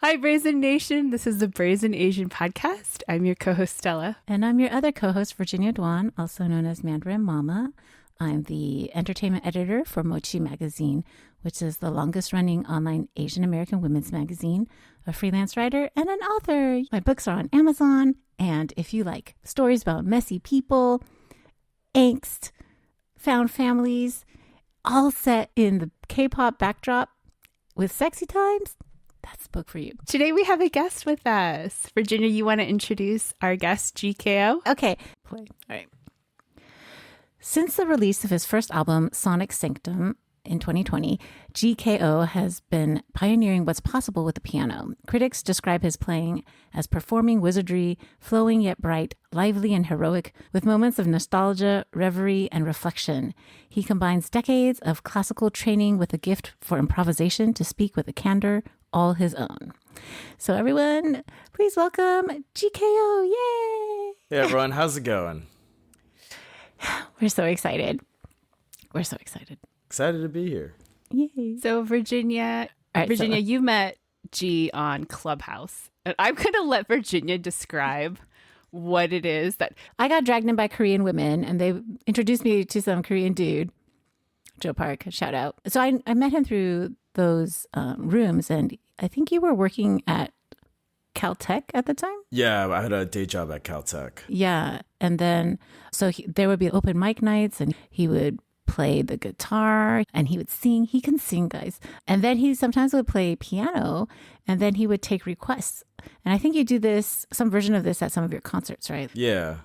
Hi, Brazn Nation. This is the Brazn Azn podcast. I'm your co-host, Stella. And I'm your other co-host, Virginia Duan, also known as Mandarin Mama. I'm the entertainment editor for Mochi Magazine, which is the longest-running online Asian American women's magazine, a freelance writer, and an author. My books are on Amazon, and if you like stories about messy people, angst, found families, all set in the K-pop backdrop with sexy times, that's the book for you. Today we have a guest with us. Virginia, you want to introduce our guest, GKO? Okay. Play. All right. Since the release of his first album, Sonic Sanctum, in 2020, GKO has been pioneering what's possible with the piano. Critics describe his playing as performing wizardry, flowing yet bright, lively and heroic, with moments of nostalgia, reverie, and reflection. He combines decades of classical training with a gift for improvisation to speak with a candor all his own. So everyone, please welcome GKO. Yay! Hey everyone, how's it going? We're so excited. We're so excited. Excited to be here. Yay. So Virginia, you met G on Clubhouse. And I'm going to let Virginia describe what it is that... I got dragged in by Korean women, and they introduced me to some Korean dude, Joe Park, shout out. So I met him through those rooms, and I think you were working at Caltech at the time? Yeah, I had a day job at Caltech. Yeah, and then, so there would be open mic nights, and he would play the guitar, and he would sing. He can sing, guys. And then he sometimes would play piano, and then he would take requests. And I think you do this, some version of this at some of your concerts, right? Yeah.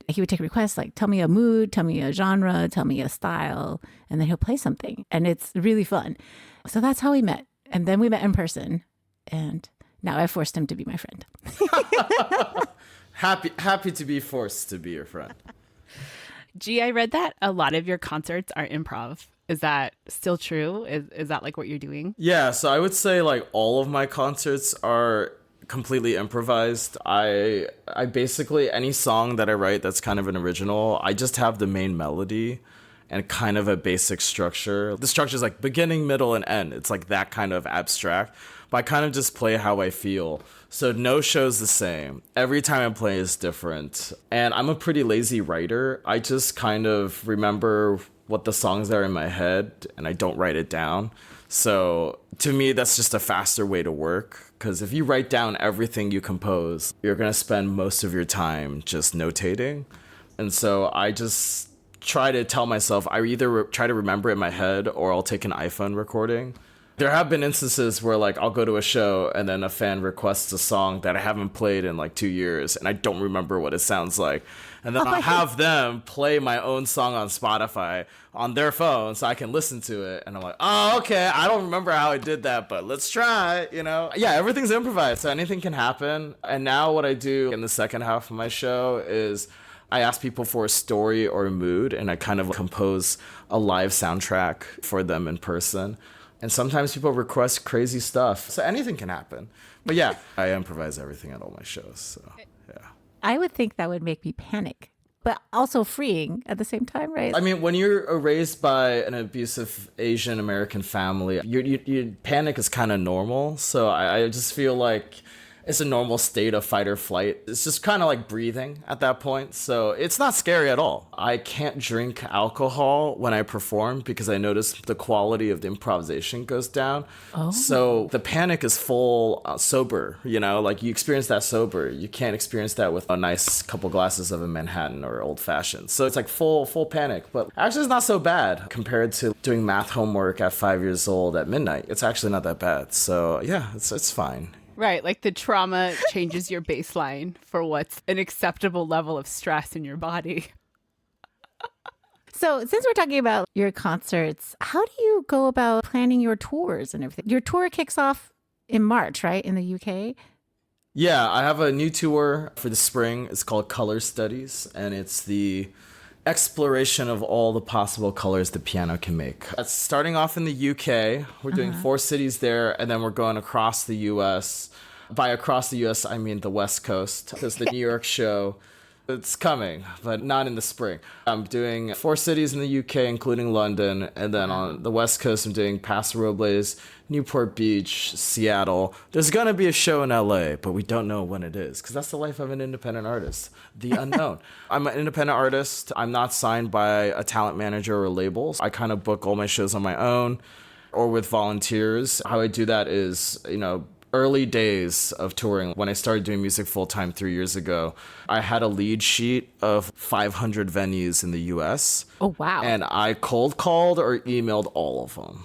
He would take requests like, tell me a mood, tell me a genre, tell me a style, and then he'll play something. And it's really fun. So that's how we met. And then we met in person. And now I forced him to be my friend. Happy to be forced to be your friend. G, I read that a lot of your concerts are improv. Is that still true? Is that like what you're doing? Yeah, so I would say like all of my concerts are completely improvised. I basically, any song that I write that's kind of an original, I just have the main melody and kind of a basic structure. The structure is like beginning, middle, and end. It's like that kind of abstract. But I kind of just play how I feel. So no show's the same. Every time I play is different. And I'm a pretty lazy writer. I just kind of remember what the songs are in my head and I don't write it down. So to me, that's just a faster way to work. Because if you write down everything you compose, you're going to spend most of your time just notating. And so I just try to tell myself, I either try to remember it in my head or I'll take an iPhone recording. There have been instances where like I'll go to a show and then a fan requests a song that I haven't played in like 2 years and I don't remember what it sounds like. And then I'll have them play my own song on Spotify on their phone so I can listen to it. And I'm like, oh, okay, I don't remember how I did that, but let's try, you know? Yeah, everything's improvised, so anything can happen. And now what I do in the second half of my show is I ask people for a story or a mood and I kind of compose a live soundtrack for them in person. And sometimes people request crazy stuff. So anything can happen. But yeah, I improvise everything at all my shows. So yeah. I would think that would make me panic, but also freeing at the same time, right? I mean, when you're raised by an abusive Asian American family, your panic is kind of normal. So I just feel like it's a normal state of fight or flight. It's just kind of like breathing at that point. So it's not scary at all. I can't drink alcohol when I perform because I notice the quality of the improvisation goes down. Oh. So the panic is full sober, you know, like you experience that sober. You can't experience that with a nice couple glasses of a Manhattan or old fashioned. So it's like full panic, but actually it's not so bad compared to doing math homework at 5 years old at midnight. It's actually not that bad. So yeah, it's fine. Right, like the trauma changes your baseline for what's an acceptable level of stress in your body. So since we're talking about your concerts, how do you go about planning your tours and everything? Your tour kicks off in March, right, in the UK? Yeah, I have a new tour for the spring. It's called Color Studies, and it's the exploration of all the possible colors the piano can make. That's starting off in the UK. We're doing 4 cities there, and then we're going across the US. By across the US, I mean the West Coast, because the New York show It's coming, but not in the spring. I'm doing 4 cities in the UK, including London. And then on the West Coast, I'm doing Paso Robles, Newport Beach, Seattle. There's going to be a show in LA, but we don't know when it is because that's the life of an independent artist, the unknown. I'm an independent artist. I'm not signed by a talent manager or labels. I kind of book all my shows on my own or with volunteers. How I do that is, early days of touring, when I started doing music full-time 3 years ago, I had a lead sheet of 500 venues in the US. Oh, wow. And I cold called or emailed all of them.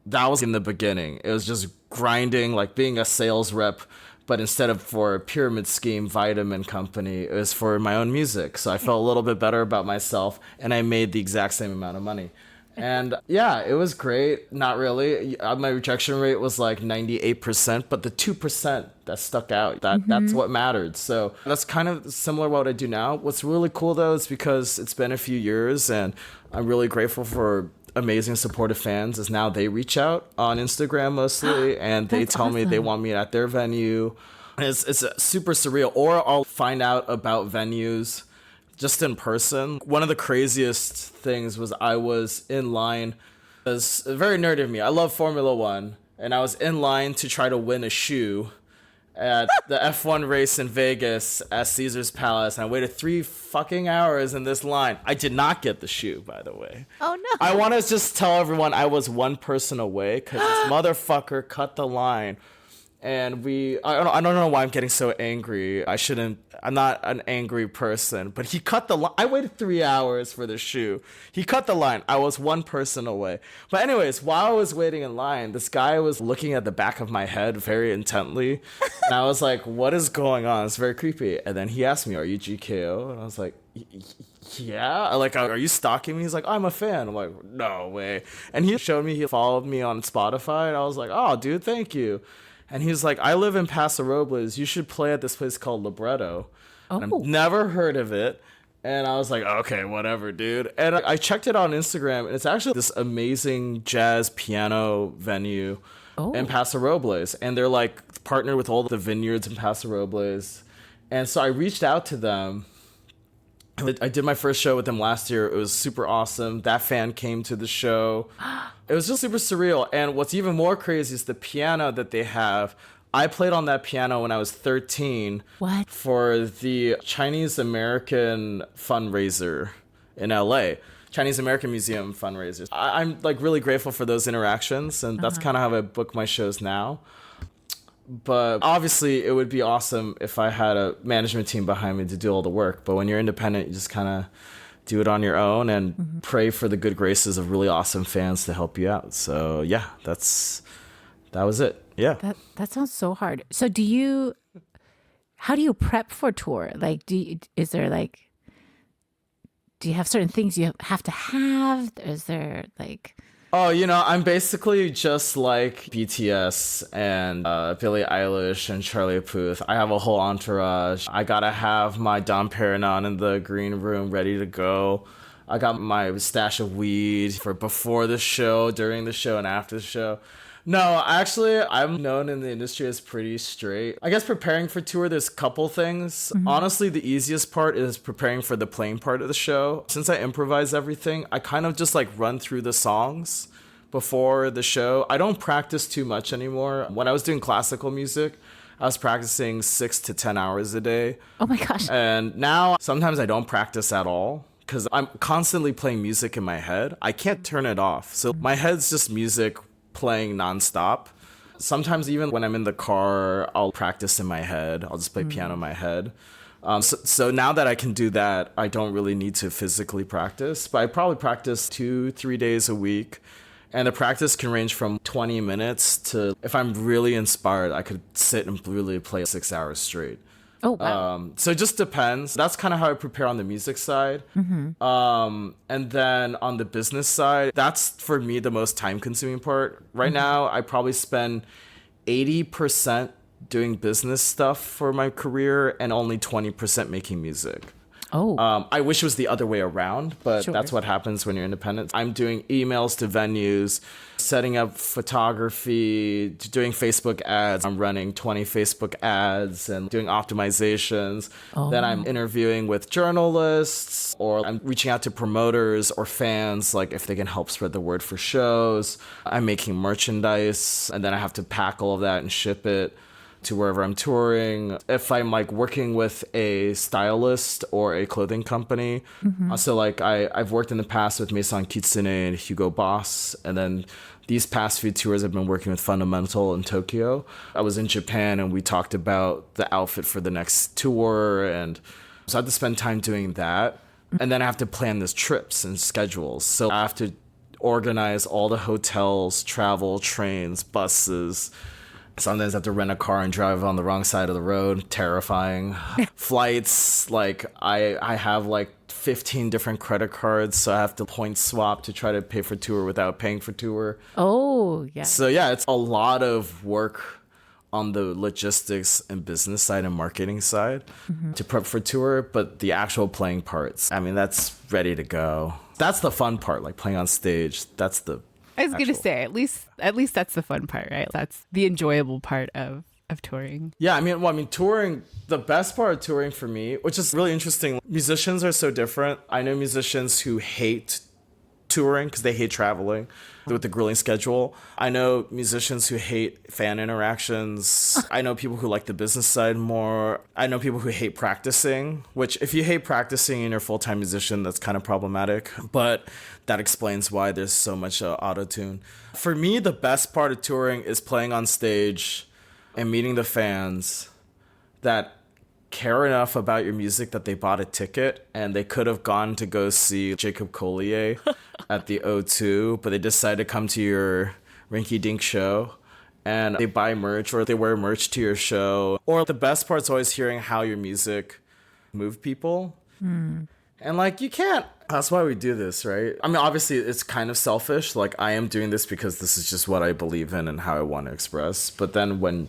That was in the beginning. It was just grinding, like being a sales rep, but instead of for a pyramid scheme vitamin company, it was for my own music. So I felt a little bit better about myself, and I made the exact same amount of money. And yeah, it was great. Not really. My rejection rate was like 98%, but the 2% that stuck out, that's what mattered. So that's kind of similar to what I do now. What's really cool though is because it's been a few years and I'm really grateful for amazing supportive fans is now they reach out on Instagram mostly and they tell me they want me at their venue. It's super surreal. Or I'll find out about venues just in person. One of the craziest things was I was in line. It was very nerdy of me. I love Formula One, and I was in line to try to win a shoe at the F1 race in Vegas at Caesar's Palace, and I waited 3 fucking hours in this line. I did not get the shoe, by the way. Oh, no. I want to just tell everyone I was one person away because this motherfucker cut the line. And I don't know why I'm getting so angry. I'm not an angry person, but he cut the line. I waited 3 hours for the shoe. He cut the line. I was one person away. But anyways, while I was waiting in line, this guy was looking at the back of my head very intently. And I was like, what is going on? It's very creepy. And then he asked me, are you GKO? And I was like, yeah. Like, are you stalking me? He's like, I'm a fan. I'm like, no way. And he showed me he followed me on Spotify. And I was like, oh, dude, thank you. And he's like, I live in Paso Robles. You should play at this place called Libretto. Oh. And I've never heard of it. And I was like, okay, whatever, dude. And I checked it on Instagram. And it's actually this amazing jazz piano venue in Paso Robles. And they're like partnered with all the vineyards in Paso Robles. And so I reached out to them. I did my first show with them last year. It was super awesome. That fan came to the show. It was just super surreal. And what's even more crazy is the piano that they have. I played on that piano when I was 13. What? For the Chinese American fundraiser in LA. Chinese American Museum fundraisers. I'm like really grateful for those interactions. And that's kind of how I book my shows now. But obviously, it would be awesome if I had a management team behind me to do all the work. But when you're independent, you just kind of do it on your own and pray for the good graces of really awesome fans to help you out. So yeah, that was it. Yeah. That sounds so hard. So how do you prep for tour? Like, do you have certain things you have to have? Is there like... Oh, I'm basically just like BTS and Billie Eilish and Charlie Puth. I have a whole entourage. I gotta have my Dom Perignon in the green room ready to go. I got my stash of weed for before the show, during the show, and after the show. No, actually, I'm known in the industry as pretty straight. I guess preparing for tour, there's a couple things. Honestly, the easiest part is preparing for the playing part of the show. Since I improvise everything, I kind of just like run through the songs before the show. I don't practice too much anymore. When I was doing classical music, I was practicing 6 to 10 hours a day. Oh my gosh. And now sometimes I don't practice at all because I'm constantly playing music in my head. I can't turn it off. So my head's just music playing nonstop. Sometimes even when I'm in the car, I'll practice in my head. I'll just play piano in my head. So now that I can do that, I don't really need to physically practice. But I probably practice 2-3 days a week. And the practice can range from 20 minutes to, if I'm really inspired, I could sit and really play 6 hours straight. Oh, wow. So it just depends. That's kind of how I prepare on the music side. And then on the business side, that's for me the most time consuming part. Right now, I probably spend 80% doing business stuff for my career and only 20% making music. I wish it was the other way around, but Sure. that's what happens when you're independent. I'm doing emails to venues, setting up photography, doing Facebook ads. I'm running 20 Facebook ads and doing optimizations. Then I'm interviewing with journalists, or I'm reaching out to promoters or fans, like if they can help spread the word for shows. I'm making merchandise, and then I have to pack all of that and ship it to wherever I'm touring. If I'm like working with a stylist or a clothing company. So like I've worked in the past with Maison Kitsune and Hugo Boss. And then these past few tours I've been working with Fundamental in Tokyo. I was in Japan and we talked about the outfit for the next tour. And so I have to spend time doing that. And then I have to plan these trips and schedules. So I have to organize all the hotels, travel, trains, buses. Sometimes I have to rent a car and drive on the wrong side of the road. Terrifying. Flights, like I have like 15 different credit cards, so I have to point swap to try to pay for tour without paying for tour. Oh, yeah. So yeah, it's a lot of work on the logistics and business side and marketing side to prep for tour, but the actual playing parts, I mean, that's ready to go. That's the fun part, like playing on stage. That's the I was going to say, at least that's the fun part, right? That's the enjoyable part of touring. Yeah, I mean, touring, the best part of touring for me, which is really interesting, musicians are so different. I know musicians who hate touring because they hate traveling with the grueling schedule. I know musicians who hate fan interactions. I know people who like the business side more. I know people who hate practicing, which if you hate practicing and you're a full-time musician, that's kind of problematic. But that explains why there's so much auto-tune. For me, the best part of touring is playing on stage and meeting the fans that care enough about your music that they bought a ticket, and they could have gone to go see Jacob Collier at the O2, but they decided to come to your rinky-dink show, and they buy merch or they wear merch to your show. Or the best part's always hearing how your music moved people. And like, you can't, that's why we do this, right? I mean, obviously it's kind of selfish. Like, I am doing this because this is just what I believe in and how I want to express. But then when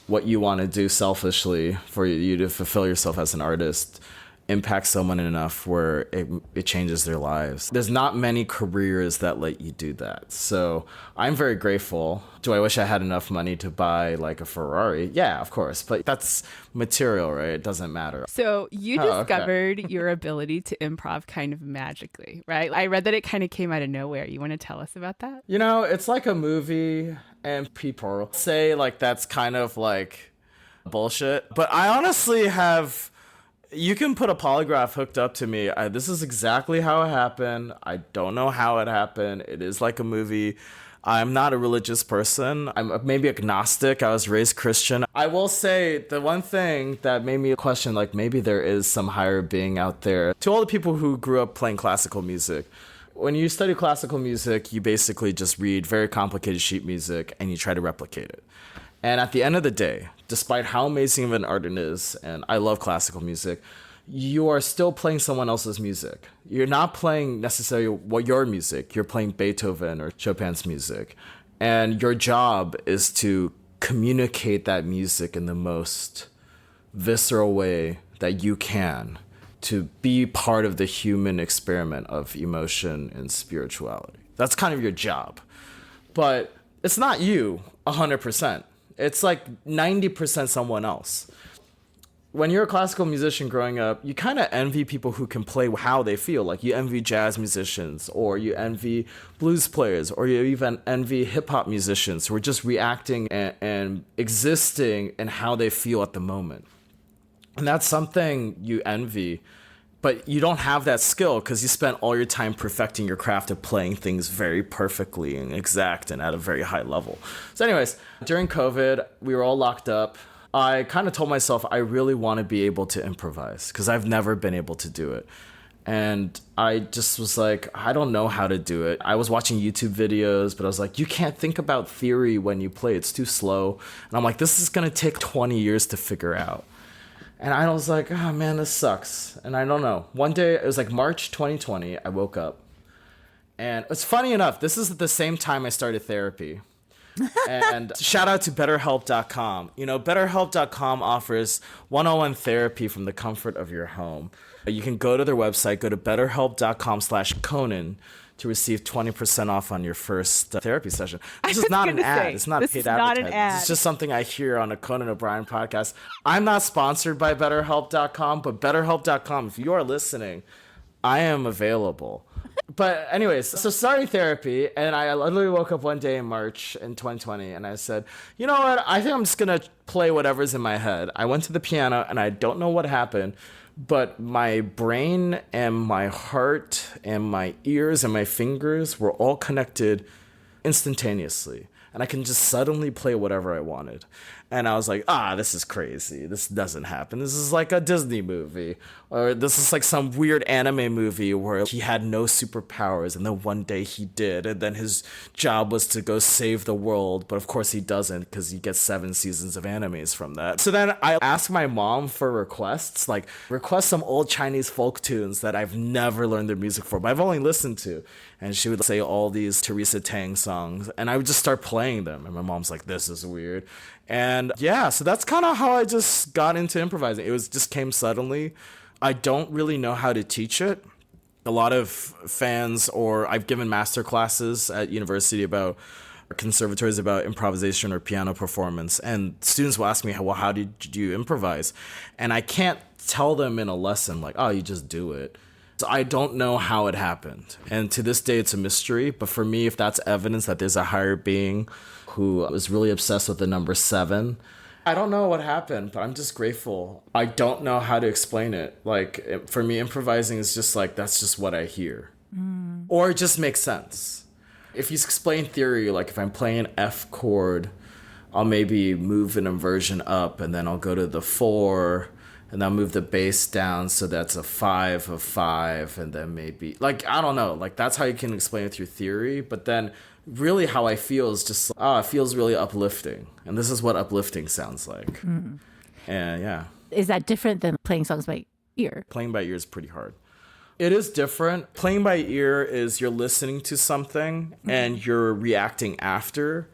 what you want to do selfishly for you to fulfill yourself as an artist impacts someone enough where it changes their lives. There's not many careers that let you do that. So I'm very grateful. Do I wish I had enough money to buy like a Ferrari? Yeah, of course. But that's material, right? It doesn't matter. So you discovered your ability to improv kind of magically, right? I read that it kind of came out of nowhere. You want to tell us about that? You know, it's like a movie and people say like that's kind of like bullshit. But I honestly have... You can put a polygraph hooked up to me. This is exactly how it happened. I don't know how it happened. It is like a movie. I'm not a religious person. I'm maybe agnostic. I was raised Christian. I will say the one thing that made me question, like maybe there is some higher being out there. To all the people who grew up playing classical music, when you study classical music, you basically just read very complicated sheet music and you try to replicate it. And at the end of the day, despite how amazing of an art it is, and I love classical music, you are still playing someone else's music. You're not playing necessarily your music. You're playing Beethoven or Chopin's music. And your job is to communicate that music in the most visceral way that you can, to be part of the human experiment of emotion and spirituality. That's kind of your job. But it's not you 100%. It's like 90% someone else. When you're a classical musician growing up, you kind of envy people who can play how they feel. Like you envy jazz musicians, or you envy blues players, or you even envy hip hop musicians who are just reacting and existing in how they feel at the moment. And that's something you envy, but you don't have that skill because you spent all your time perfecting your craft of playing things very perfectly and exact and at a very high level. So anyways, during COVID, we were all locked up. I kind of told myself I really want to be able to improvise because I've never been able to do it. And I just was like, I don't know how to do it. I was watching YouTube videos, but I was like, you can't think about theory when you play. It's too slow. And I'm like, this is going to take 20 years to figure out. And I was like, oh man, this sucks. And I don't know. One day, it was like March 2020, I woke up. And it's funny enough, this is at the same time I started therapy. And shout out to BetterHelp.com. You know, BetterHelp.com offers one-on-one therapy from the comfort of your home. You can go to their website, go to BetterHelp.com/Conan to receive 20% off on your first therapy session. This is not an ad. It's not paid advertising. It's just something I hear on a Conan O'Brien podcast. I'm not sponsored by BetterHelp.com, but BetterHelp.com, if you are listening, I am available. But anyways, so starting therapy, and I literally woke up one day in March in 2020, and I said, you know what? I think I'm just going to play whatever's in my head. I went to the piano, and I don't know what happened, but my brain and my heart and my ears and my fingers were all connected instantaneously. And I can just suddenly play whatever I wanted. And I was like, this is crazy. This doesn't happen. This is like a Disney movie. Or this is like some weird anime movie where he had no superpowers and then one day he did. And then his job was to go save the world. But of course he doesn't because he gets 7 seasons of animes from that. So then I asked my mom for requests, like request some old Chinese folk tunes that I've never learned the music for, but I've only listened to. And she would say all these Teresa Tang songs and I would just start playing them. And my mom's like, this is weird. And yeah, so that's kind of how I just got into improvising. It was just came suddenly. I don't really know how to teach it. A lot of fans, or I've given master classes at university about conservatories about improvisation or piano performance. And students will ask me, well, how did you improvise? And I can't tell them in a lesson like, you just do it. So I don't know how it happened. And to this day, it's a mystery. But for me, if that's evidence that there's a higher being who was really obsessed with the number 7, I don't know what happened, but I'm just grateful. I don't know how to explain it. Like, for me, improvising is just like, that's just what I hear. Or it just makes sense. If you explain theory, like if I'm playing an F chord, I'll maybe move an inversion up and then I'll go to the 4 and I'll move the bass down so that's a 5 of 5 and then maybe, like, I don't know. Like, that's how you can explain it through theory. But then really how I feel is just, it feels really uplifting. And this is what uplifting sounds like. And yeah. Is that different than playing songs by ear? Playing by ear is pretty hard. It is different. Playing by ear is you're listening to something and you're reacting after.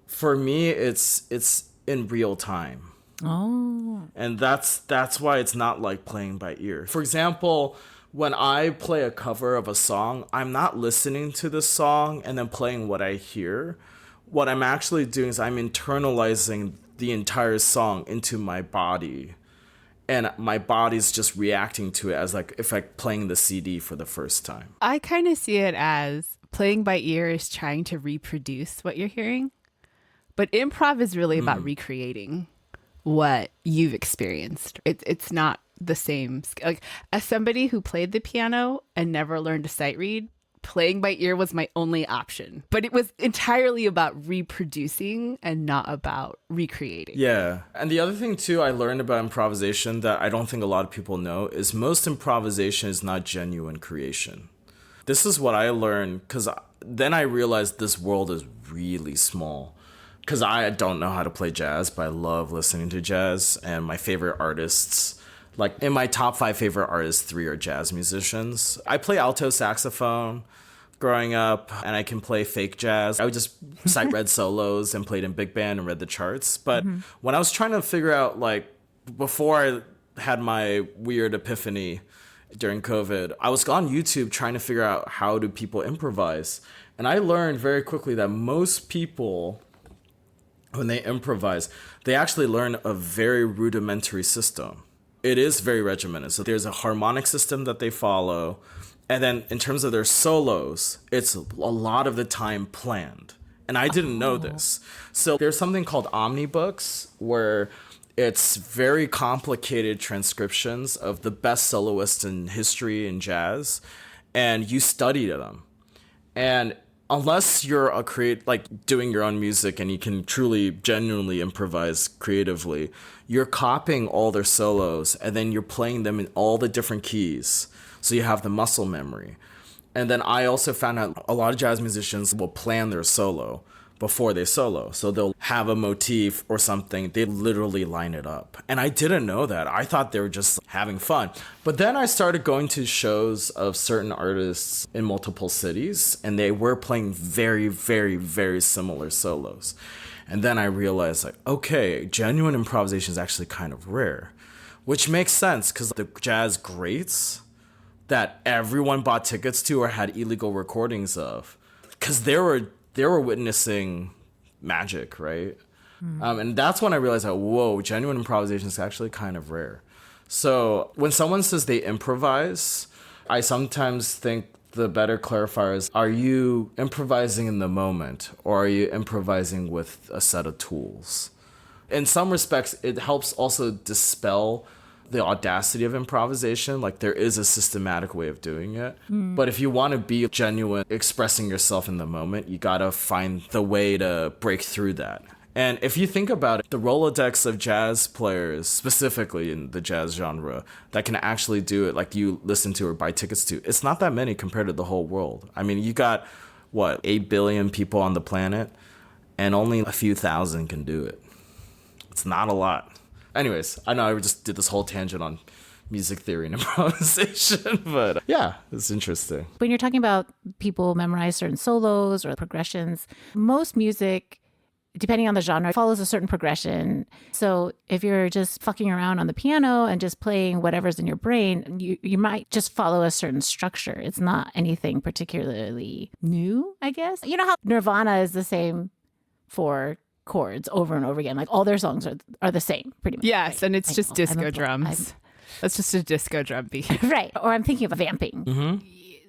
For me, it's in real time. Oh. And that's why it's not like playing by ear. For example, when I play a cover of a song, I'm not listening to the song and then playing what I hear. What I'm actually doing is I'm internalizing the entire song into my body. And my body's just reacting to it as like if I'm playing the CD for the first time. I kind of see it as playing by ear is trying to reproduce what you're hearing. But improv is really about recreating what you've experienced. It's not the same. Like, as somebody who played the piano and never learned to sight read, playing by ear was my only option. But it was entirely about reproducing and not about recreating. Yeah. And the other thing, too, I learned about improvisation that I don't think a lot of people know is most improvisation is not genuine creation. This is what I learned because then I realized this world is really small. Because I don't know how to play jazz, but I love listening to jazz. And my favorite artists, like in my top 5 favorite artists, 3 are jazz musicians. I play alto saxophone growing up, and I can play fake jazz. I would just sight read solos and played in big band and read the charts. But when I was trying to figure out, like, before I had my weird epiphany during COVID, I was on YouTube trying to figure out how do people improvise. And I learned very quickly that most people, when they improvise, they actually learn a very rudimentary system. It is very regimented. So there's a harmonic system that they follow. And then in terms of their solos, it's a lot of the time planned. And I didn't know this. So there's something called omnibooks where it's very complicated transcriptions of the best soloists in history in jazz. And you study them. And unless you're doing your own music and you can truly, genuinely improvise creatively, you're copying all their solos and then you're playing them in all the different keys. So you have the muscle memory. And then I also found out a lot of jazz musicians will plan their solo before they solo. So they'll have a motif or something, they literally line it up. And I didn't know that. I thought they were just having fun. But then I started going to shows of certain artists in multiple cities, and they were playing very, very, very similar solos. And then I realized, like, okay, genuine improvisation is actually kind of rare, which makes sense because the jazz greats that everyone bought tickets to or had illegal recordings of, because they were witnessing magic, right? And that's when I realized that, whoa, genuine improvisation is actually kind of rare. So when someone says they improvise, I sometimes think the better clarifier is, are you improvising in the moment or are you improvising with a set of tools? In some respects, it helps also dispel the audacity of improvisation. Like, there is a systematic way of doing it. But if you want to be genuine, expressing yourself in the moment, you got to find the way to break through that. And if you think about it, the Rolodex of jazz players, specifically in the jazz genre, that can actually do it, like you listen to or buy tickets to, it's not that many compared to the whole world. I mean, you got, 8 billion people on the planet, and only a few thousand can do it. It's not a lot. Anyways, I know I just did this whole tangent on music theory and improvisation, but yeah, it's interesting. When you're talking about people memorize certain solos or progressions, most music, depending on the genre, follows a certain progression. So if you're just fucking around on the piano and just playing whatever's in your brain, you might just follow a certain structure. It's not anything particularly new, I guess. You know how Nirvana is the same for chords over and over again. Like, all their songs are the same, pretty much. Yes, right? and it's just disco drums. That's just a disco drum beat. Right. Or I'm thinking of vamping.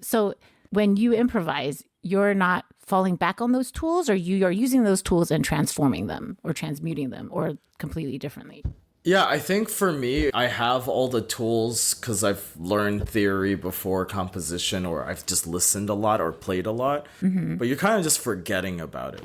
So when you improvise, you're not falling back on those tools, or you are using those tools and transforming them or transmuting them or completely differently. Yeah, I think for me, I have all the tools because I've learned theory before composition, or I've just listened a lot or played a lot, but you're kind of just forgetting about it.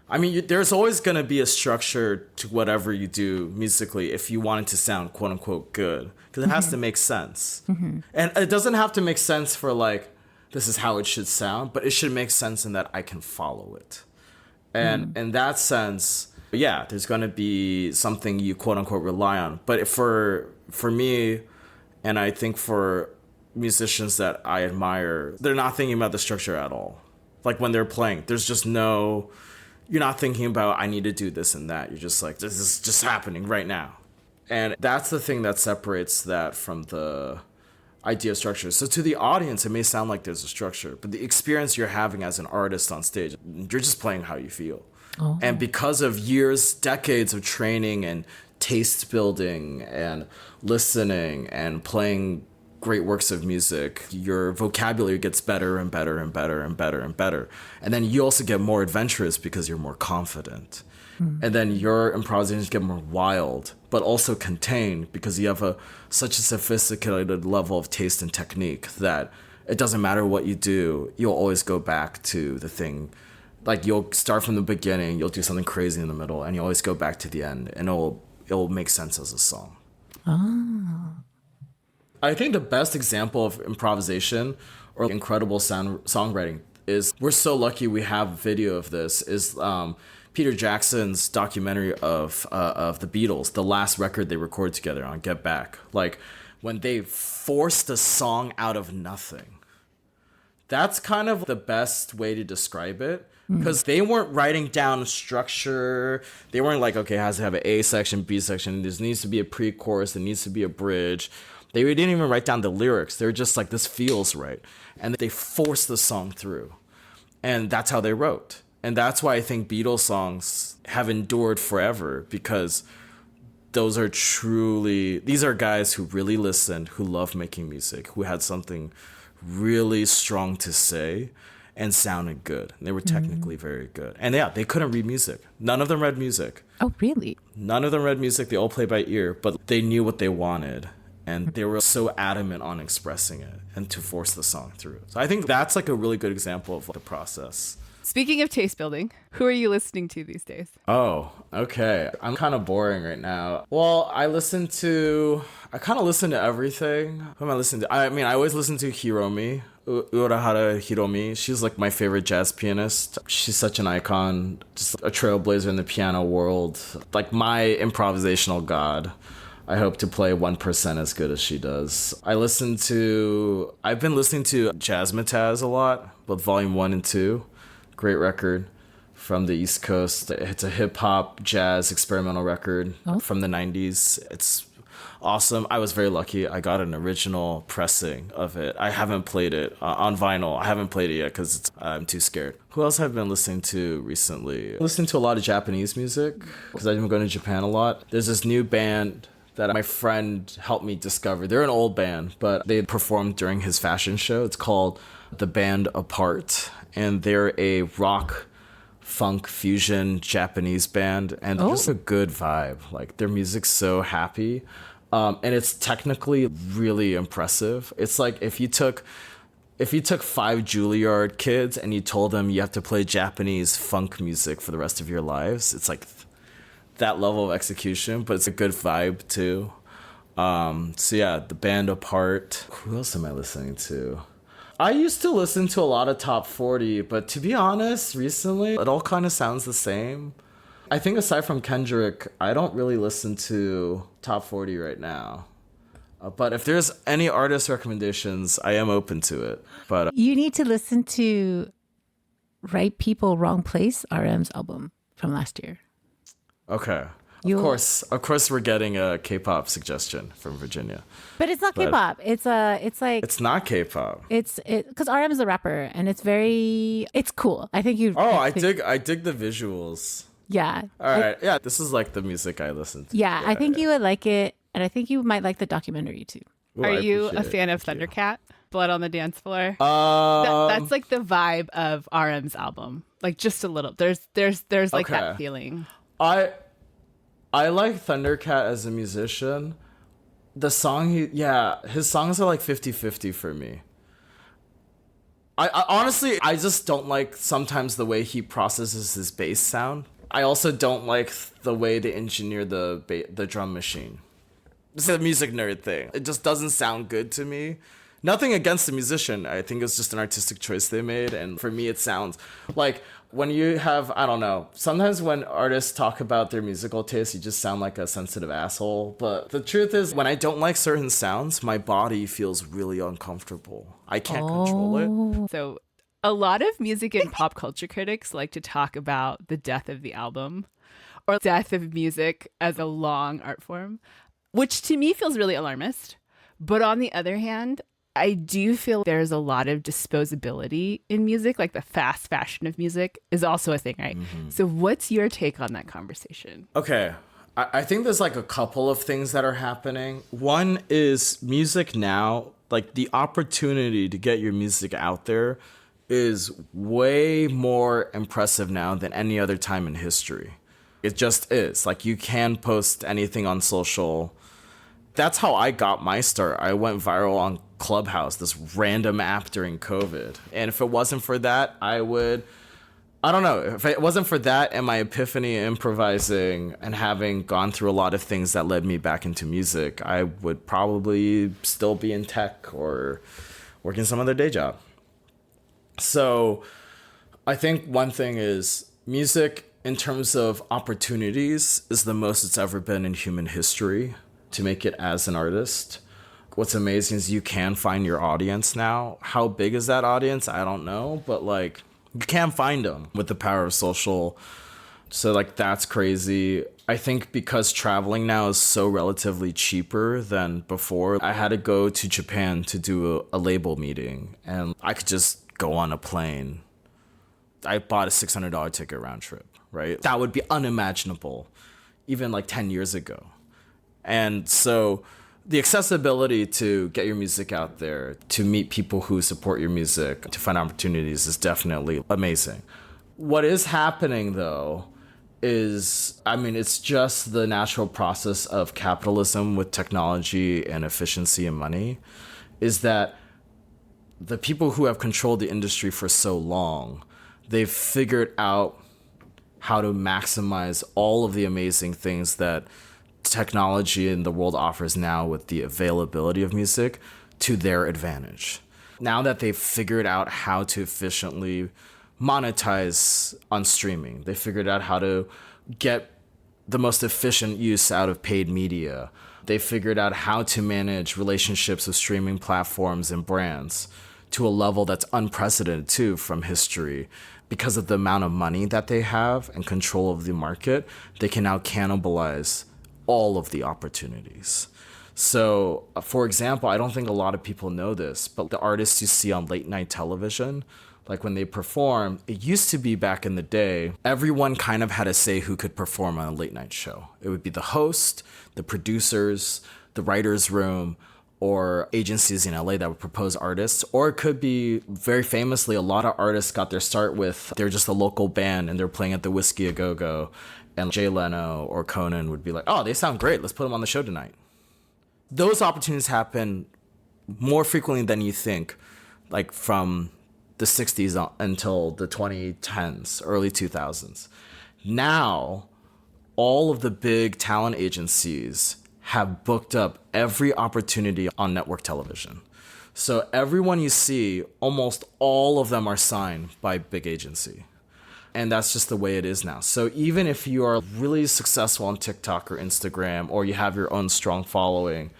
I mean, there's always going to be a structure to whatever you do musically if you want it to sound quote unquote good, because it has to make sense. And it doesn't have to make sense for like, this is how it should sound, but it should make sense in that I can follow it. And in that sense, yeah, there's going to be something you quote unquote rely on. But for me, and I think for musicians that I admire, they're not thinking about the structure at all. Like when they're playing, there's just you're not thinking about, I need to do this and that. You're just like, this is just happening right now. And that's the thing that separates that from the idea of structure. So to the audience, it may sound like there's a structure, but the experience you're having as an artist on stage, you're just playing how you feel. And because of years, decades of training and taste building and listening and playing great works of music, your vocabulary gets better and better and better and better and better. And then you also get more adventurous because you're more confident. And then your improvisations get more wild, but also contained because you have such a sophisticated level of taste and technique that it doesn't matter what you do, you'll always go back to the thing. Like, you'll start from the beginning, you'll do something crazy in the middle, and you always go back to the end, and it'll make sense as a song. I think the best example of improvisation or incredible songwriting is, we're so lucky we have video of this, is Peter Jackson's documentary of the Beatles, the last record they recorded together on Get Back. Like, when they forced a song out of nothing. That's kind of the best way to describe it. Because they weren't writing down structure. They weren't like, okay, it has to have an A section, B section. There needs to be a pre-chorus. There needs to be a bridge. They didn't even write down the lyrics. They were just like, this feels right. And they forced the song through. And that's how they wrote. And that's why I think Beatles songs have endured forever, because these are guys who really listened, who love making music, who had something really strong to say and sounded good. They were technically very good. And yeah, they couldn't read music. None of them read music. Oh, really? None of them read music. They all played by ear, but they knew what they wanted. And they were so adamant on expressing it and to force the song through. So I think that's like a really good example of the process. Speaking of taste building, who are you listening to these days? Oh, okay. I'm kind of boring right now. Well, I kind of listen to everything. Who am I listening to? I mean, I always listen to Hiromi. Urahara Hiromi. She's like my favorite jazz pianist. She's such an icon, just a trailblazer in the piano world. Like my improvisational god. I hope to play 1% as good as she does. I've been listening to Jazzmatazz a lot, both volume 1 and 2. Great record from the East Coast. It's a hip hop jazz experimental record from the 90s. It's awesome. I was very lucky. I got an original pressing of it. I haven't played it on vinyl. I haven't played it yet because I'm too scared. Who else have I been listening to recently? Listening to a lot of Japanese music because I've been going to Japan a lot. There's this new band that my friend helped me discover. They're an old band, but they performed during his fashion show. It's called The Band Apart, and they're a rock funk fusion Japanese band, and just a good vibe. Like their music's so happy, and it's technically really impressive. It's like if you took 5 Juilliard kids and you told them you have to play Japanese funk music for the rest of your lives. It's like that level of execution, but it's a good vibe too. So yeah, The Band Apart. Who else am I listening to? I used to listen to a lot of top 40, but to be honest, recently it all kind of sounds the same. I think aside from Kendrick, I don't really listen to top 40 right now. But if there's any artist recommendations, I am open to it. But you need to listen to Right People, Wrong Place, RM's album from last year. Okay. Of course, we're getting a K-pop suggestion from Virginia. But it's not K-pop. It's not K-pop. It's because RM is a rapper and it's cool. I think you. I dig the visuals. Yeah. All right. Yeah, this is like the music I listen to. Yeah, I think you would like it, and I think you might like the documentary too. Ooh, Are you a fan of Thundercat? Blood on the Dance Floor? That's like the vibe of RM's album. Like just a little. There's like that feeling. I like Thundercat as a musician. His songs are like 50-50 for me. I honestly, I just don't like sometimes the way he processes his bass sound. I also don't like the way they engineer the drum machine. It's a music nerd thing. It just doesn't sound good to me. Nothing against the musician. I think it's just an artistic choice they made. And for me, it sounds like when you have, I don't know, sometimes when artists talk about their musical taste, you just sound like a sensitive asshole. But the truth is, when I don't like certain sounds, my body feels really uncomfortable. I can't control it. So a lot of music and pop culture critics like to talk about the death of the album or death of music as a long art form, which to me feels really alarmist. But on the other hand, I do feel there's a lot of disposability in music, like the fast fashion of music is also a thing, right? Mm-hmm. So what's your take on that conversation? Okay. I think there's like a couple of things that are happening. One is music now, like the opportunity to get your music out there is way more impressive now than any other time in history. It just is. Like you can post anything on social. That's how I got my start. I went viral on Clubhouse, this random app during COVID. And if it wasn't for that, I don't know. If it wasn't for that and my epiphany improvising and having gone through a lot of things that led me back into music, I would probably still be in tech or working some other day job. So I think one thing is music in terms of opportunities is the most it's ever been in human history to make it as an artist. What's amazing is you can find your audience now. How big is that audience? I don't know, but like you can find them with the power of social. So like that's crazy. I think because traveling now is so relatively cheaper than before, I had to go to Japan to do a label meeting and I could just go on a plane. I bought a $600 ticket round trip, right? That would be unimaginable even like 10 years ago. And so the accessibility to get your music out there, to meet people who support your music, to find opportunities is definitely amazing. What is happening, though, is, it's just the natural process of capitalism with technology and efficiency and money, is that the people who have controlled the industry for so long, they've figured out how to maximize all of the amazing things that technology in the world offers now with the availability of music to their advantage. Now that they've figured out how to efficiently monetize on streaming, they figured out how to get the most efficient use out of paid media. They figured out how to manage relationships with streaming platforms and brands to a level that's unprecedented too from history. Because of the amount of money that they have and control of the market, they can now cannibalize all of the opportunities. So, for example, I don't think a lot of people know this, but the artists you see on late night television, like when they perform, it used to be back in the day, everyone kind of had a say who could perform on a late night show. It would be the host, the producers, the writer's room, or agencies in LA that would propose artists. Or it could be, very famously, a lot of artists got their start with, they're just a local band and they're playing at the Whiskey A Go-Go. And Jay Leno or Conan would be like, oh, they sound great. Let's put them on the show tonight. Those opportunities happen more frequently than you think, like from the 60s until the 2010s, early 2000s. Now, all of the big talent agencies have booked up every opportunity on network television. So everyone you see, almost all of them are signed by big agency. And that's just the way it is now. So even if you are really successful on TikTok or Instagram, or you have your own strong following,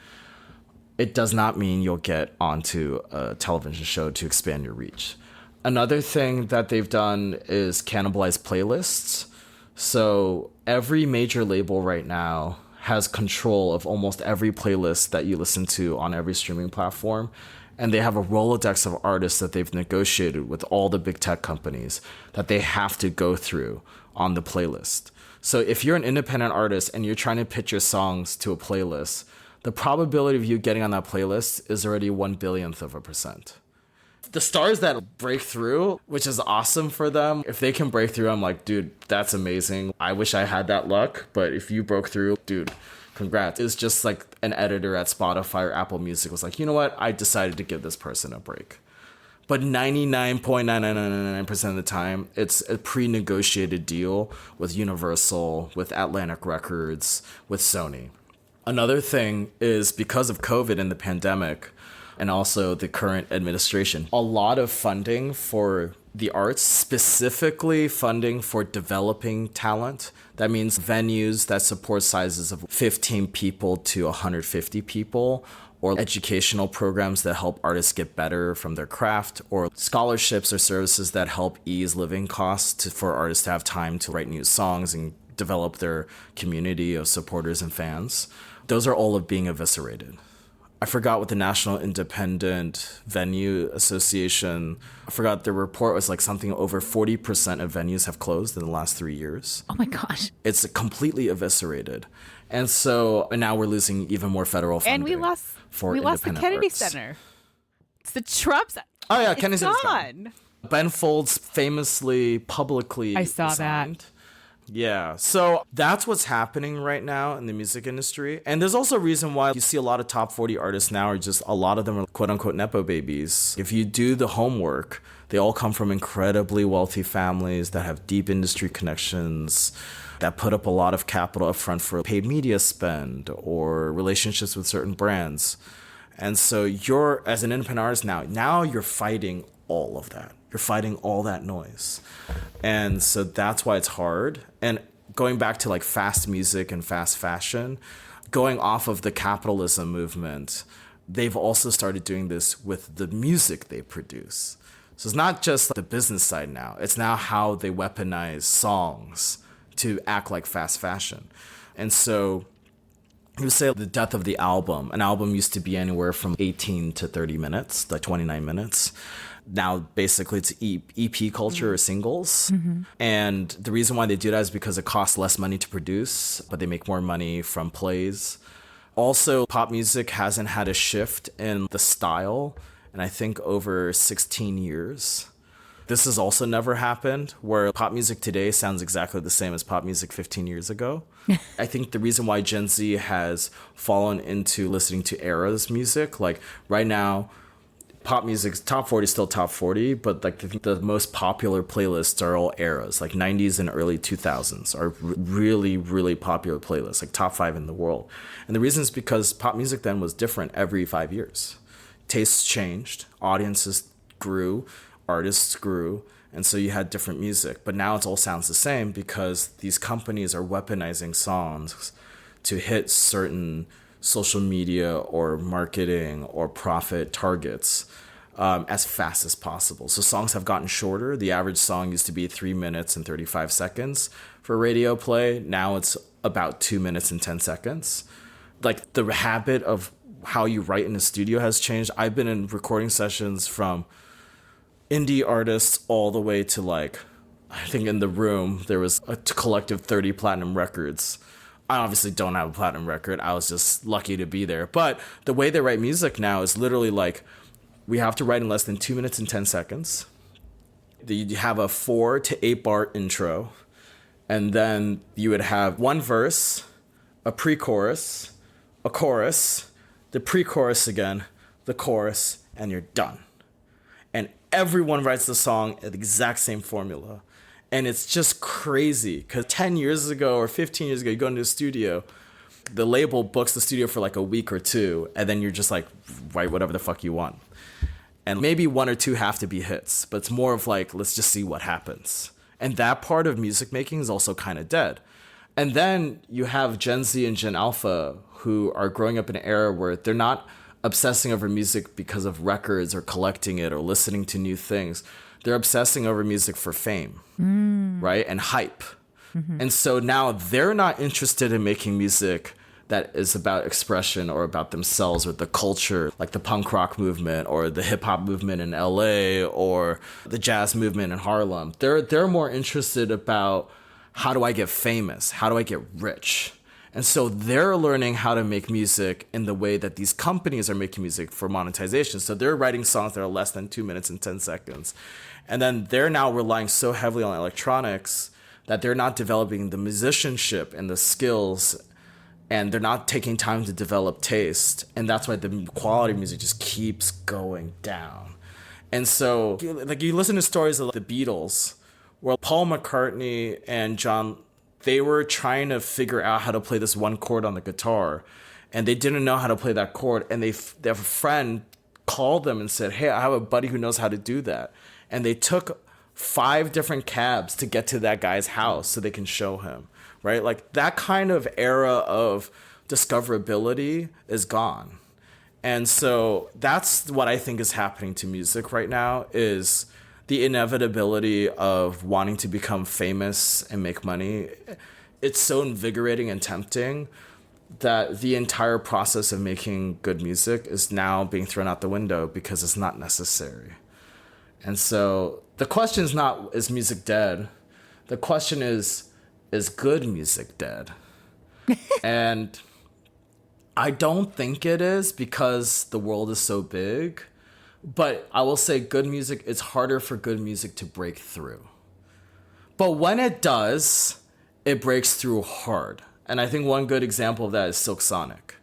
it does not mean you'll get onto a television show to expand your reach. Another thing that they've done is cannibalize playlists. So every major label right now has control of almost every playlist that you listen to on every streaming platform. And they have a Rolodex of artists that they've negotiated with all the big tech companies that they have to go through on the playlist. So if you're an independent artist and you're trying to pitch your songs to a playlist, the probability of you getting on that playlist is already 1/1000%. The stars that break through, which is awesome for them, if they can break through, I'm like, dude, that's amazing. I wish I had that luck, but if you broke through, dude, congrats. It's just like an editor at Spotify or Apple Music was like, you know what? I decided to give this person a break. But 99.9999% of the time, it's a pre-negotiated deal with Universal, with Atlantic Records, with Sony. Another thing is because of COVID and the pandemic, and also the current administration, a lot of funding for the arts, specifically funding for developing talent. That means venues that support sizes of 15 people to 150 people, or educational programs that help artists get better from their craft, or scholarships or services that help ease living costs for artists to have time to write new songs and develop their community of supporters and fans. Those are all being eviscerated. I forgot what the National Independent Venue Association, I forgot the report was like something over 40% of venues have closed in the last 3 years. Oh my gosh. It's completely eviscerated. And now we're losing even more federal funding. And we lost the Kennedy arts. Center. It's the Trump Center. Oh yeah, Kennedy Center's gone. Ben Folds famously, publicly I saw resigned. that. Yeah, so that's what's happening right now in the music industry. And there's also a reason why you see a lot of top 40 artists now are just, a lot of them are quote unquote Nepo babies. If you do the homework, they all come from incredibly wealthy families that have deep industry connections, that put up a lot of capital up front for paid media spend or relationships with certain brands. And so you're, as an independent artist now you're fighting all of that. You're fighting all that noise. And so that's why it's hard. And going back to like fast music and fast fashion, going off of the capitalism movement, they've also started doing this with the music they produce. So it's not just the business side now. It's now how they weaponize songs to act like fast fashion. And so you would say the death of the album. An album used to be anywhere from 18 to 30 minutes, like 29 minutes. Now, basically, it's EP culture or singles. Mm-hmm. And the reason why they do that is because it costs less money to produce, but they make more money from plays. Also, pop music hasn't had a shift in the style, and I think over 16 years. This has also never happened, where pop music today sounds exactly the same as pop music 15 years ago. I think the reason why Gen Z has fallen into listening to eras music, like right now, pop music's top 40 is still top 40, but like the most popular playlists are all eras, like 90s and early 2000s are really, really popular playlists, like top 5 in the world. And the reason is because pop music then was different every 5 years. tastes changed, audiences grew, artists grew, and so you had different music. But now it all sounds the same because these companies are weaponizing songs to hit certain social media or marketing or profit targets as fast as possible. So songs have gotten shorter. The average song used to be 3 minutes and 35 seconds for radio play. Now it's about 2 minutes and 10 seconds. Like the habit of how you write in the studio has changed. I've been in recording sessions from indie artists all the way to like, I think in the room there was a collective 30 platinum records. I obviously don't have a platinum record. I was just lucky to be there. But the way they write music now is literally like, we have to write in less than 2 minutes and 10 seconds. You have a 4 to 8 bar intro. And then you would have one verse, a pre-chorus, a chorus, the pre-chorus again, the chorus, and you're done. And everyone writes the song at the exact same formula. And it's just crazy because 10 years ago or 15 years ago, you go into a studio, the label books the studio for like a week or two, and then you're just like, write whatever the fuck you want. And maybe 1 or 2 have to be hits, but it's more of like, let's just see what happens. And that part of music making is also kind of dead. And then you have Gen Z and Gen Alpha who are growing up in an era where they're not obsessing over music because of records or collecting it or listening to new things. They're obsessing over music for fame, right? And hype. Mm-hmm. And so now they're not interested in making music that is about expression or about themselves or the culture, like the punk rock movement or the hip hop movement in LA or the jazz movement in Harlem. They're more interested about how do I get famous? How do I get rich? And so they're learning how to make music in the way that these companies are making music for monetization. So they're writing songs that are less than 2 minutes and 10 seconds. And then they're now relying so heavily on electronics that they're not developing the musicianship and the skills, and they're not taking time to develop taste. And that's why the quality of music just keeps going down. And so like you listen to stories of the Beatles, where Paul McCartney and John, they were trying to figure out how to play this one chord on the guitar, and they didn't know how to play that chord. And their friend called them and said, hey, I have a buddy who knows how to do that. And they took 5 different cabs to get to that guy's house so they can show him, right? Like that kind of era of discoverability is gone. And so that's what I think is happening to music right now, is the inevitability of wanting to become famous and make money. It's so invigorating and tempting that the entire process of making good music is now being thrown out the window because it's not necessary. And so the question is not, is music dead? The question is good music dead? And I don't think it is, because the world is so big. But I will say good music, it's harder for good music to break through. But when it does, it breaks through hard. And I think one good example of that is Silk Sonic.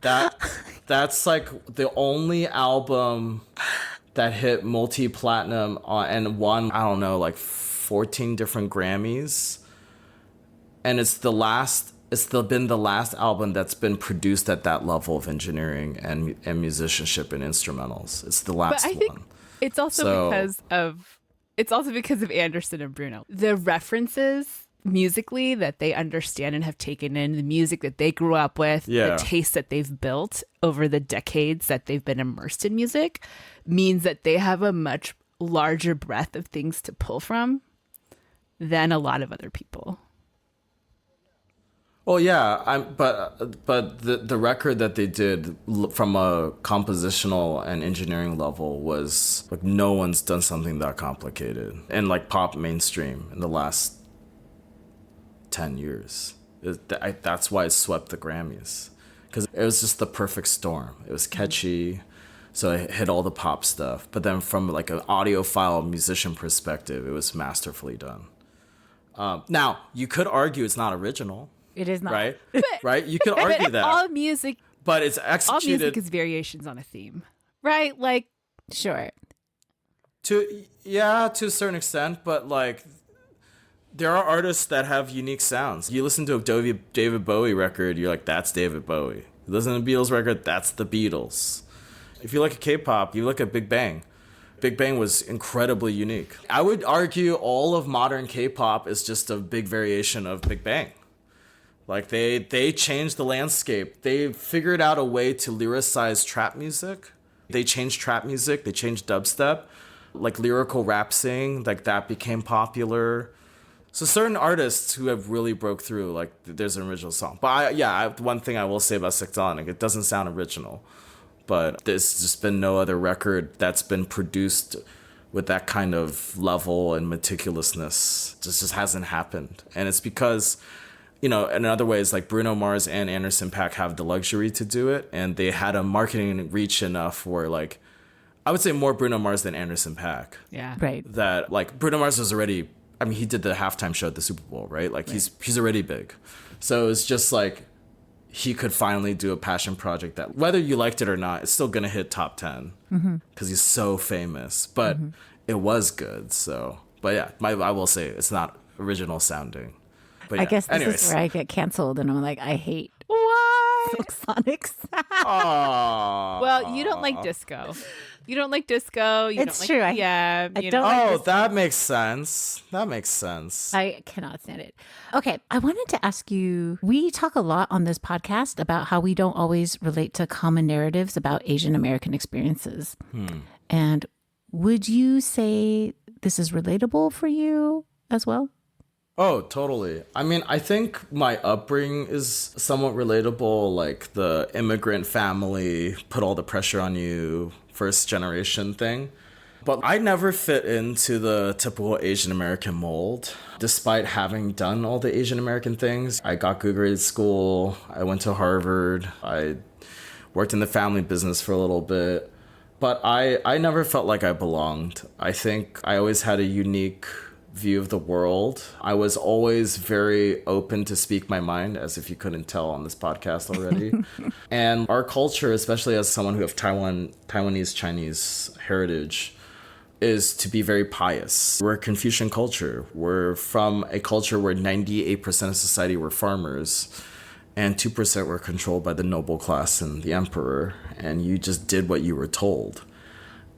That's like the only album that hit multi-platinum and won, I don't know, like 14 different Grammys. And it's been the last album that's been produced at that level of engineering and musicianship and instrumentals. It's the last one. But I think it's also because of Anderson and Bruno. The references musically that they understand and have taken in, the music that they grew up with, the taste that they've built over the decades that they've been immersed in music, means that they have a much larger breadth of things to pull from than a lot of other people. Well, yeah, but the record that they did from a compositional and engineering level was like, no one's done something that complicated and like pop mainstream in the last 10 years. That's why it swept the Grammys, because it was just the perfect storm. It was catchy, so it hit all the pop stuff. But then from like an audiophile musician perspective, it was masterfully done. Now, you could argue it's not original. It is not. Right? Right? You could argue that. All music is variations on a theme. Right? Like, sure. To a certain extent, but like there are artists that have unique sounds. You listen to a David Bowie record, you're like, that's David Bowie. You listen to a Beatles record, that's the Beatles. If you look at K-pop, you look at Big Bang. Big Bang was incredibly unique. I would argue all of modern K-pop is just a big variation of Big Bang. Like they changed the landscape. They figured out a way to lyricize trap music. They changed trap music. They changed dubstep. Like lyrical rap sing, like that became popular. So certain artists who have really broke through, like there's an original song. But one thing I will say about Stella and Virginia, it doesn't sound original. But there's just been no other record that's been produced with that kind of level and meticulousness. It just hasn't happened. And it's because, in other ways, like Bruno Mars and Anderson .Paak have the luxury to do it. And they had a marketing reach enough where, like, I would say more Bruno Mars than Anderson .Paak. Yeah. Right. That, like, Bruno Mars was already, he did the halftime show at the Super Bowl, right? Like, he's already big. So it's just like, he could finally do a passion project that, whether you liked it or not, it's still going to hit top 10 because he's so famous. But it was good. So, but yeah, I will say it's not original sounding. But yeah. I guess this Anyways. is where I get canceled and I'm like, I hate What? Silk Sonics. Well, you don't like disco. You don't like disco. You It's don't true. Like, yeah. I you don't know. like Oh, this- that makes sense. That makes sense. I cannot stand it. Okay, I wanted to ask you, we talk a lot on this podcast about how we don't always relate to common narratives about Asian American experiences. And would you say this is relatable for you as well? Oh, totally. I think my upbringing is somewhat relatable. Like the immigrant family put all the pressure on you, first generation thing. But I never fit into the typical Asian American mold, despite having done all the Asian American things. I got good grades at school. I went to Harvard. I worked in the family business for a little bit. But I never felt like I belonged. I think I always had a unique view of the world. I was always very open to speak my mind, as if you couldn't tell on this podcast already. And our culture, especially as someone who have Taiwanese Chinese heritage, is to be very pious. We're a Confucian culture. We're from a culture where 98% of society were farmers and 2% were controlled by the noble class and the emperor, and you just did what you were told.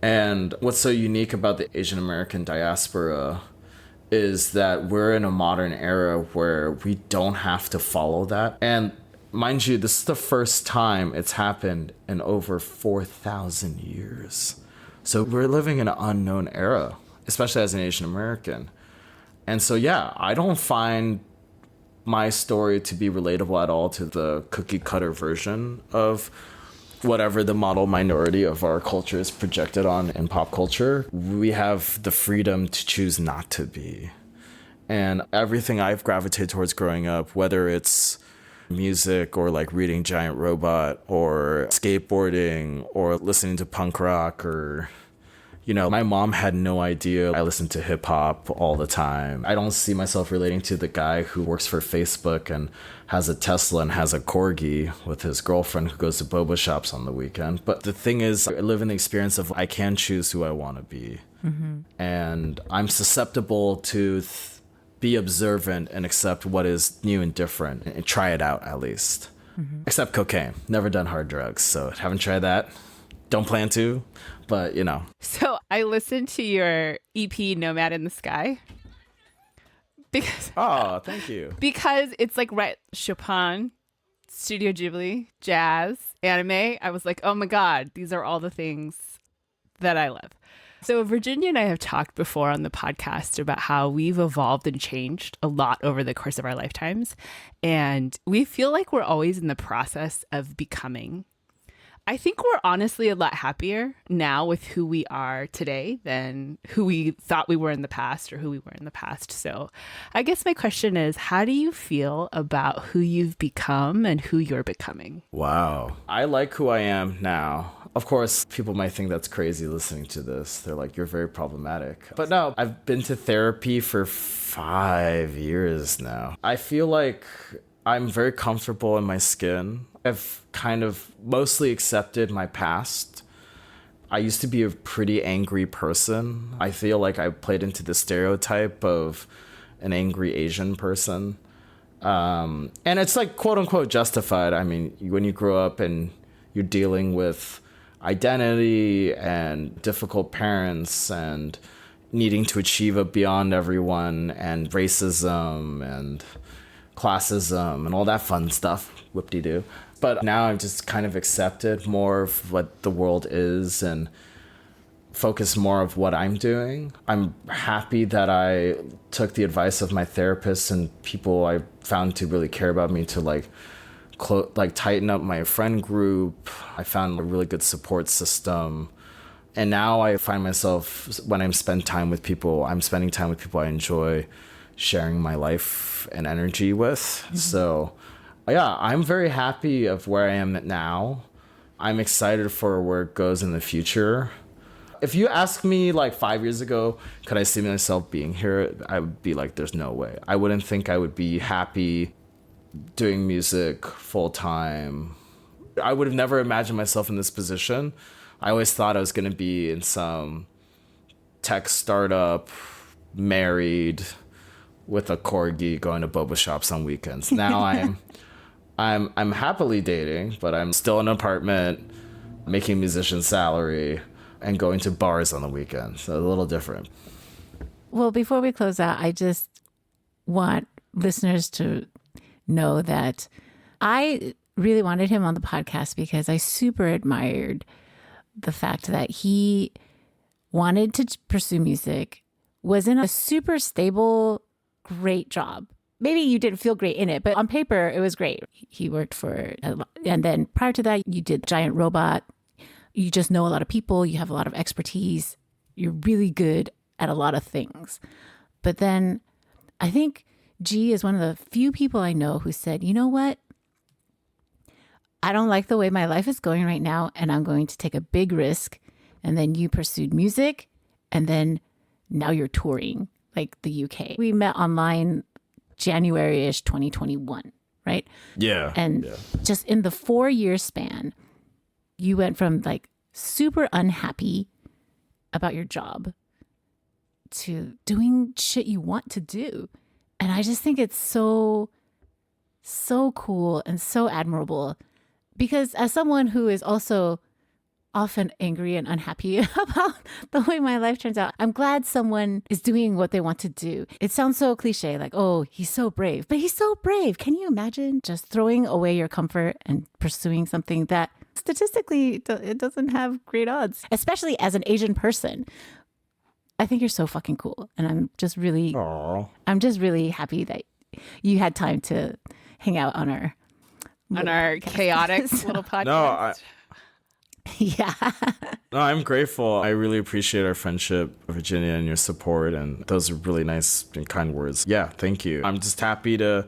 And what's so unique about the Asian American diaspora is that we're in a modern era where we don't have to follow that. And mind you, this is the first time it's happened in over 4,000 years. So we're living in an unknown era, especially as an Asian American. And so, yeah, I don't find my story to be relatable at all to the cookie cutter version of whatever the model minority of our culture is projected on in pop culture. We have the freedom to choose not to be. And everything I've gravitated towards growing up, whether it's music or like reading Giant Robot or skateboarding or listening to punk rock or, my mom had no idea I listened to hip hop all the time. I don't see myself relating to the guy who works for Facebook and has a Tesla and has a corgi with his girlfriend who goes to boba shops on the weekend. But the thing is, I live in the experience of I can choose who I want to be. And I'm susceptible to be observant and accept what is new and different and try it out at least. Except cocaine. Never done hard drugs, so haven't tried that. Don't plan to, but So I listened to your EP Nomad in the Sky because Oh, thank you. because it's like Chopin, Studio Ghibli, jazz, anime. I was like, oh my God, these are all the things that I love. So Virginia and I have talked before on the podcast about how we've evolved and changed a lot over the course of our lifetimes. And we feel like we're always in the process of becoming. I think we're honestly a lot happier now with who we are today than who we thought we were in the past or who we were in the past. So I guess my question is, how do you feel about who you've become and who you're becoming? Wow. I like who I am now. Of course, people might think that's crazy listening to this. They're like, you're very problematic. But no, I've been to therapy for 5 years now. I feel like I'm very comfortable in my skin. I've kind of mostly accepted my past. I used to be a pretty angry person. I feel like I played into the stereotype of an angry Asian person. And it's like, quote unquote, justified. I mean, when you grow up and you're dealing with identity and difficult parents and needing to achieve it beyond everyone and racism and classism and all that fun stuff, whoop-de-doo. But now I've just kind of accepted more of what the world is and focus more of what I'm doing. I'm happy that I took the advice of my therapist and people I found to really care about me to like tighten up my friend group. I found a really good support system. And now I find myself, when I'm spending time with people I enjoy sharing my life and energy with. Mm-hmm. So, yeah, I'm very happy of where I am now. I'm excited for where it goes in the future. If you ask me like 5 years ago, could I see myself being here? I would be like, there's no way. I wouldn't think I would be happy doing music full time. I would have never imagined myself in this position. I always thought I was going to be in some tech startup, married, with a corgi, going to boba shops on weekends. Now I'm happily dating, but I'm still in an apartment, making musician salary, and going to bars on the weekends. So a little different. Well, before we close out, I just want listeners to know that I really wanted him on the podcast because I super admired the fact that he wanted to pursue music, was in a super stable, great job. Maybe you didn't feel great in it, but on paper, it was great. He worked for, and then prior to that, you did Giant Robot. You just know a lot of people. You have a lot of expertise. You're really good at a lot of things. But then I think G is one of the few people I know who said, you know what? I don't like the way my life is going right now, and I'm going to take a big risk. And then you pursued music, and then now you're touring like the UK. We met online January-ish 2021, right? Yeah. And just in the 4-year span, you went from like super unhappy about your job to doing shit you want to do. And I just think it's so cool and so admirable. Because as someone who is also often angry and unhappy about the way my life turns out, I'm glad someone is doing what they want to do. It sounds so cliche, like, oh, he's so brave. But he's so brave. Can you imagine just throwing away your comfort and pursuing something that statistically it doesn't have great odds, especially as an Asian person? I think you're so fucking cool. And I'm just really happy that you had time to hang out on our chaotic little podcast. No, I'm grateful. I really appreciate our friendship, Virginia, and your support. And those are really nice and kind words. Yeah, thank you. I'm just happy to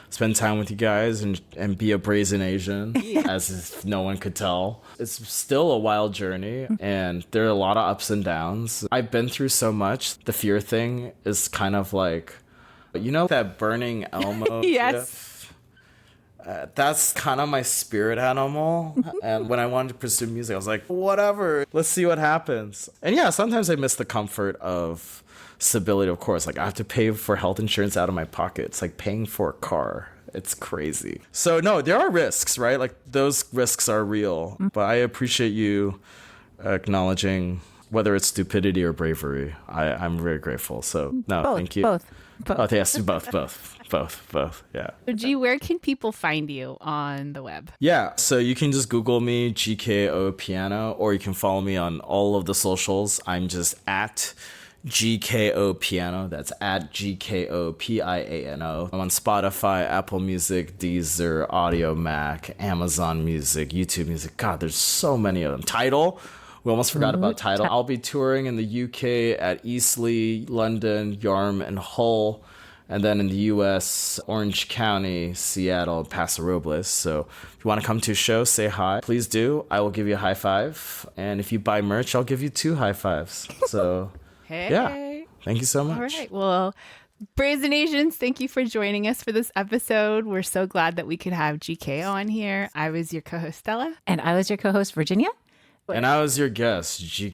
spend time with you guys and be a Brazn Asian, as if no one could tell. It's still a wild journey, and there are a lot of ups and downs. I've been through so much. The fear thing is kind of like, you know, that burning Elmo Yes. gif? That's kind of my spirit animal. And when I wanted to pursue music, I was like, whatever, let's see what happens. And yeah, sometimes I miss the comfort of stability, of course. Like, I have to pay for health insurance out of my pocket. It's like paying for a car. It's crazy. So no, there are risks, right? Like, those risks are real. But I appreciate you acknowledging whether it's stupidity or bravery. I'm very grateful. So no, thank you. Both. Oh, yes, both. Yeah. So, G, where can people find you on the web? Yeah, so you can just Google me, GKO Piano, or you can follow me on all of the socials. I'm just at GKO Piano. That's at GKO Piano. I'm on Spotify, Apple Music, Deezer, Audio Mac, Amazon Music, YouTube Music. God, there's so many of them. Tidal. We almost forgot about Tidal. I'll be touring in the UK at Eastleigh, London, Yarm, and Hull. And then in the US, Orange County, Seattle, and Paso Robles. So if you want to come to a show, say hi. Please do. I will give you a high five. And if you buy merch, I'll give you 2 high fives. So, Hey. yeah. Thank you so much. All right. Well, Brazn Asians, thank you for joining us for this episode. We're so glad that we could have GKO on here. I was your co-host, Stella. And I was your co-host, Virginia. And I was your guest, GKO.